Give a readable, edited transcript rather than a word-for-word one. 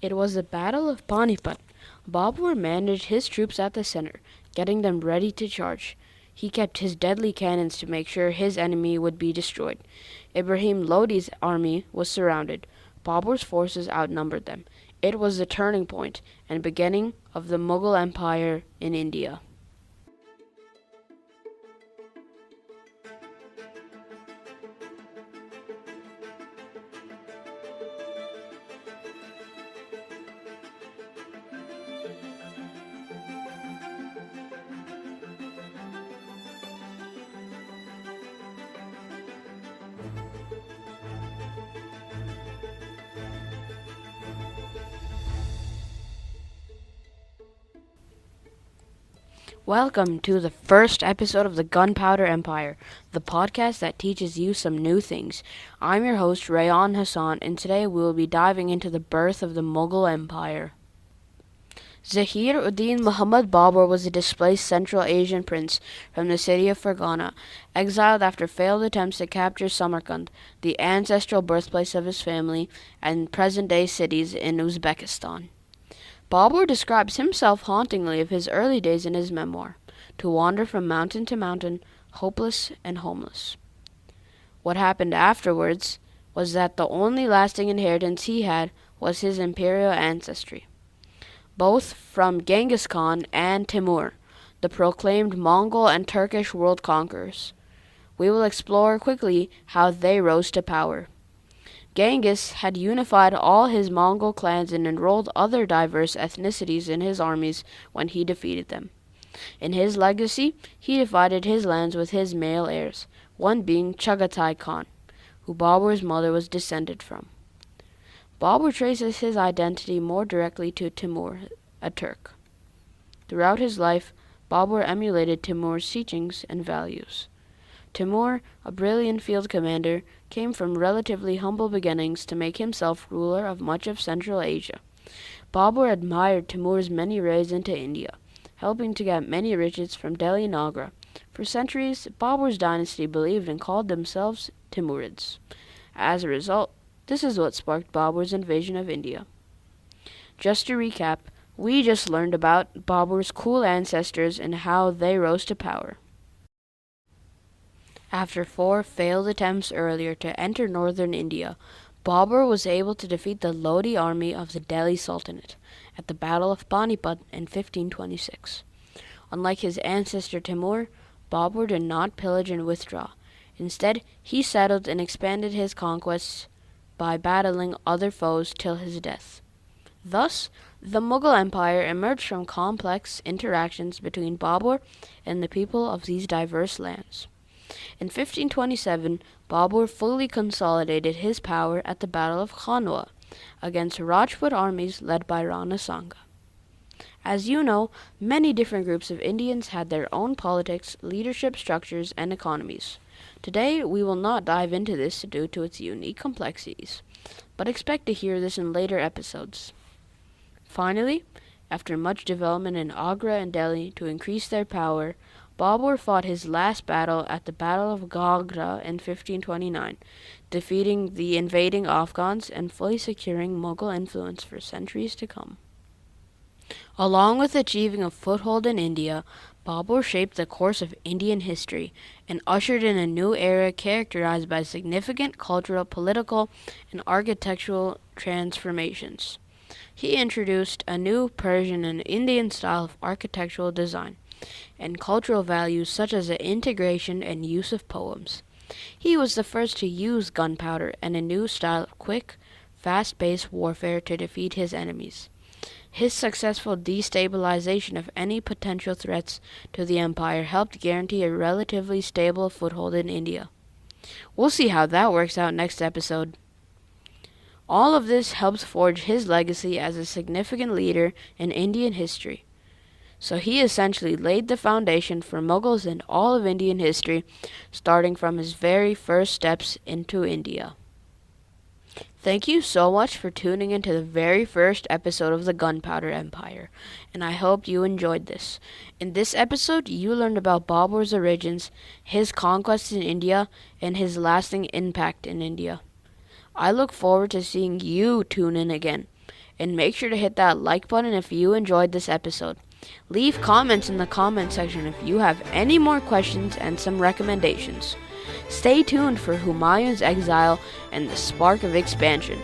It was the Battle of Panipat. Babur managed his troops at the center, getting them ready to charge. He kept his deadly cannons to make sure his enemy would be destroyed. Ibrahim Lodi's army was surrounded. Babur's forces outnumbered them. It was the turning point and beginning of the Mughal Empire in India. Welcome to the first episode of the Gunpowder Empire, the podcast that teaches you some new things. I'm your host, Rayyan Hassan, and today we will be diving into the birth of the Mughal Empire. Zahir-ud-Din Muhammad Babur was a displaced Central Asian prince from the city of Fergana, exiled after failed attempts to capture Samarkand, the ancestral birthplace of his family, and present-day cities in Uzbekistan. Babur describes himself hauntingly of his early days in his memoir, to wander from mountain to mountain, hopeless and homeless. What happened afterwards was that the only lasting inheritance he had was his imperial ancestry, both from Genghis Khan and Timur, the proclaimed Mongol and Turkish world conquerors. We will explore quickly how they rose to power. Genghis had unified all his Mongol clans and enrolled other diverse ethnicities in his armies when he defeated them. In his legacy, he divided his lands with his male heirs, one being Chagatai Khan, who Babur's mother was descended from. Babur traces his identity more directly to Timur, a Turk. Throughout his life, Babur emulated Timur's teachings and values. Timur, a brilliant field commander, came from relatively humble beginnings to make himself ruler of much of Central Asia. Babur admired Timur's many raids into India, helping to get many riches from Delhi and Agra. For centuries, Babur's dynasty believed and called themselves Timurids. As a result, this is what sparked Babur's invasion of India. Just to recap, we just learned about Babur's cool ancestors and how they rose to power. After 4 failed attempts earlier to enter northern India, Babur was able to defeat the Lodi army of the Delhi Sultanate at the Battle of Panipat in 1526. Unlike his ancestor Timur, Babur did not pillage and withdraw. Instead, he settled and expanded his conquests by battling other foes till his death. Thus, the Mughal Empire emerged from complex interactions between Babur and the people of these diverse lands. In 1527, Babur fully consolidated his power at the Battle of Khanwa against Rajput armies led by Rana Sangha. As you know, many different groups of Indians had their own politics, leadership structures, and economies. Today, we will not dive into this due to its unique complexities, but expect to hear this in later episodes. Finally, after much development in Agra and Delhi to increase their power, Babur fought his last battle at the Battle of Gagra in 1529, defeating the invading Afghans and fully securing Mughal influence for centuries to come. Along with achieving a foothold in India, Babur shaped the course of Indian history and ushered in a new era characterized by significant cultural, political, and architectural transformations. He introduced a new Persian and Indian style of architectural design and cultural values such as the integration and use of poems. He was the first to use gunpowder and a new style of quick, fast-paced warfare to defeat his enemies. His successful destabilization of any potential threats to the empire helped guarantee a relatively stable foothold in India. We'll see how that works out next episode. All of this helps forge his legacy as a significant leader in Indian history. So he essentially laid the foundation for Mughals and all of Indian history, starting from his very first steps into India. Thank you so much for tuning into the very first episode of the Gunpowder Empire, and I hope you enjoyed this. In this episode, you learned about Babur's origins, his conquests in India, and his lasting impact in India. I look forward to seeing you tune in again. And make sure to hit that like button if you enjoyed this episode. Leave comments in the comment section if you have any more questions and some recommendations. Stay tuned for Humayun's exile and the spark of expansion.